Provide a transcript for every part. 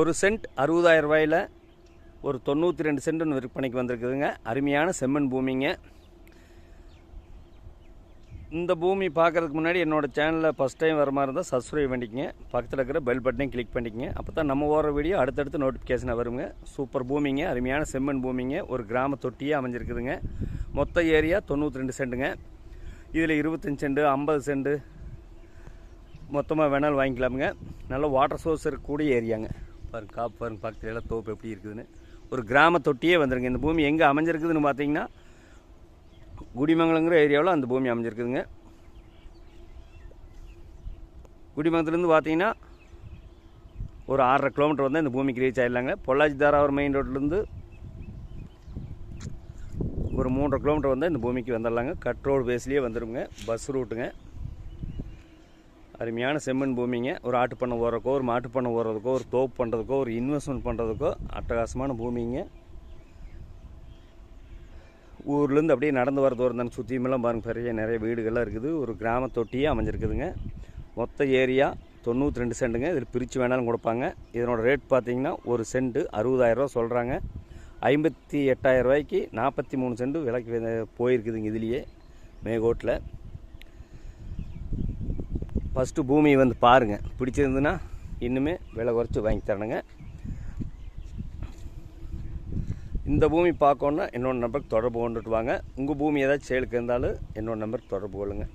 ஒரு சென்ட் 60,000 ரூபாயில் ஒரு 92 சென்ட் விற்பனைக்கு வந்திருக்குதுங்க. அருமையான செம்மண் பூமிங்க. இந்த பூமி பார்க்குறதுக்கு முன்னாடி என்னோடய சேனலில் ஃபஸ்ட் டைம் வர மாதிரி இருந்தால் சப்ஸ்கிரைப் பண்ணிக்கங்க. பக்கத்தில் இருக்கிற பெல் பட்டனையும் கிளிக் பண்ணிக்கங்க. அப்போ தான் நம்ம ஓடுற வீடியோ அடுத்தடுத்து நோட்டிஃபிகேஷனாக வருங்க. சூப்பர் பூமிங்க, அருமையான செம்மண் பூமிங்க. ஒரு கிராம தொட்டியே அமைஞ்சிருக்குதுங்க. மொத்த ஏரியா 92 சென்ட்டுங்க. இதில் 25 சென்ட் 50 சென்ட் மொத்தமாக வேணாலும் வாங்கிக்கலாமுங்க. நல்ல வாட்டர் சோர்ஸ் இருக்கக்கூடிய ஏரியாங்க. பாருங்க காப்பு பாருங்க, பக்கத்தில் எல்லாம் தோப்பு எப்படி இருக்குதுன்னு. ஒரு கிராம தொட்டியே வந்துருங்க. இந்த பூமி எங்கே அமைஞ்சிருக்குதுன்னு பார்த்தீங்கன்னா குடிமங்கலங்கிற ஏரியாவில் அந்த பூமி அமைஞ்சிருக்குதுங்க. குடிமங்கலத்துலேருந்து பார்த்தீங்கன்னா ஒரு 6.5 கிலோமீட்டர் வந்து இந்த பூமிக்கு ரீச் ஆகிடலாங்க. பொள்ளாச்சி தாராவரம் மெயின் ரோட்லேருந்து ஒரு 3.5 கிலோமீட்டர் வந்து இந்த பூமிக்கு வந்துடலாங்க. கட் ரோடு பேஸ்லேயே வந்துடுங்க. பஸ் ரூட்டுங்க. அருமையான செம்மண் பூமிங்க. ஒரு ஆட்டு பண்ணை ஓடுறதுக்கோ, ஒரு மாட்டு பண்ணை ஓடுறதுக்கோ, ஒரு தோப்பு பண்ணுறதுக்கோ, ஒரு இன்வெஸ்ட்மெண்ட் பண்ணுறதுக்கோ அட்டகாசமான பூமிங்க. ஊர்லேருந்து அப்படியே நடந்து வர தூரம் தானே. சுற்றியுமெல்லாம் பாருங்கள், நிறைய வீடுகள்லாம் இருக்குது. ஒரு கிராம தொட்டியே அமைஞ்சிருக்குதுங்க. மொத்த ஏரியா 92 சென்ட்டுங்க. இதில் பிரித்து வேணாலும் கொடுப்பாங்க. இதனோட ரேட் பார்த்தீங்கன்னா ஒரு சென்ட்டு 60,000 ரூபா சொல்கிறாங்க. 58,000 ரூபாய்க்கு 43 சென்ட் விலைக்கு போயிருக்குதுங்க. இதுலேயே மேகோட்டில் ஃபஸ்ட்டு பூமி வந்து பாருங்கள். பிடிச்சிருந்துன்னா இன்னுமே விலை குறைச்சி வாங்கி தரணுங்க. இந்த பூமி பார்க்கணுன்னா என்னோட நம்பருக்கு தொடர்பு கொண்டுட்டு வாங்க. உங்கள் பூமி ஏதாச்சும் சேலுக்கு இருந்தாலும் என்னோட நம்பருக்கு தொடர்பு கொள்ளுங்க.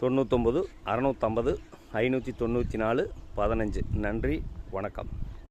99 650 594 15. நன்றி, வணக்கம்.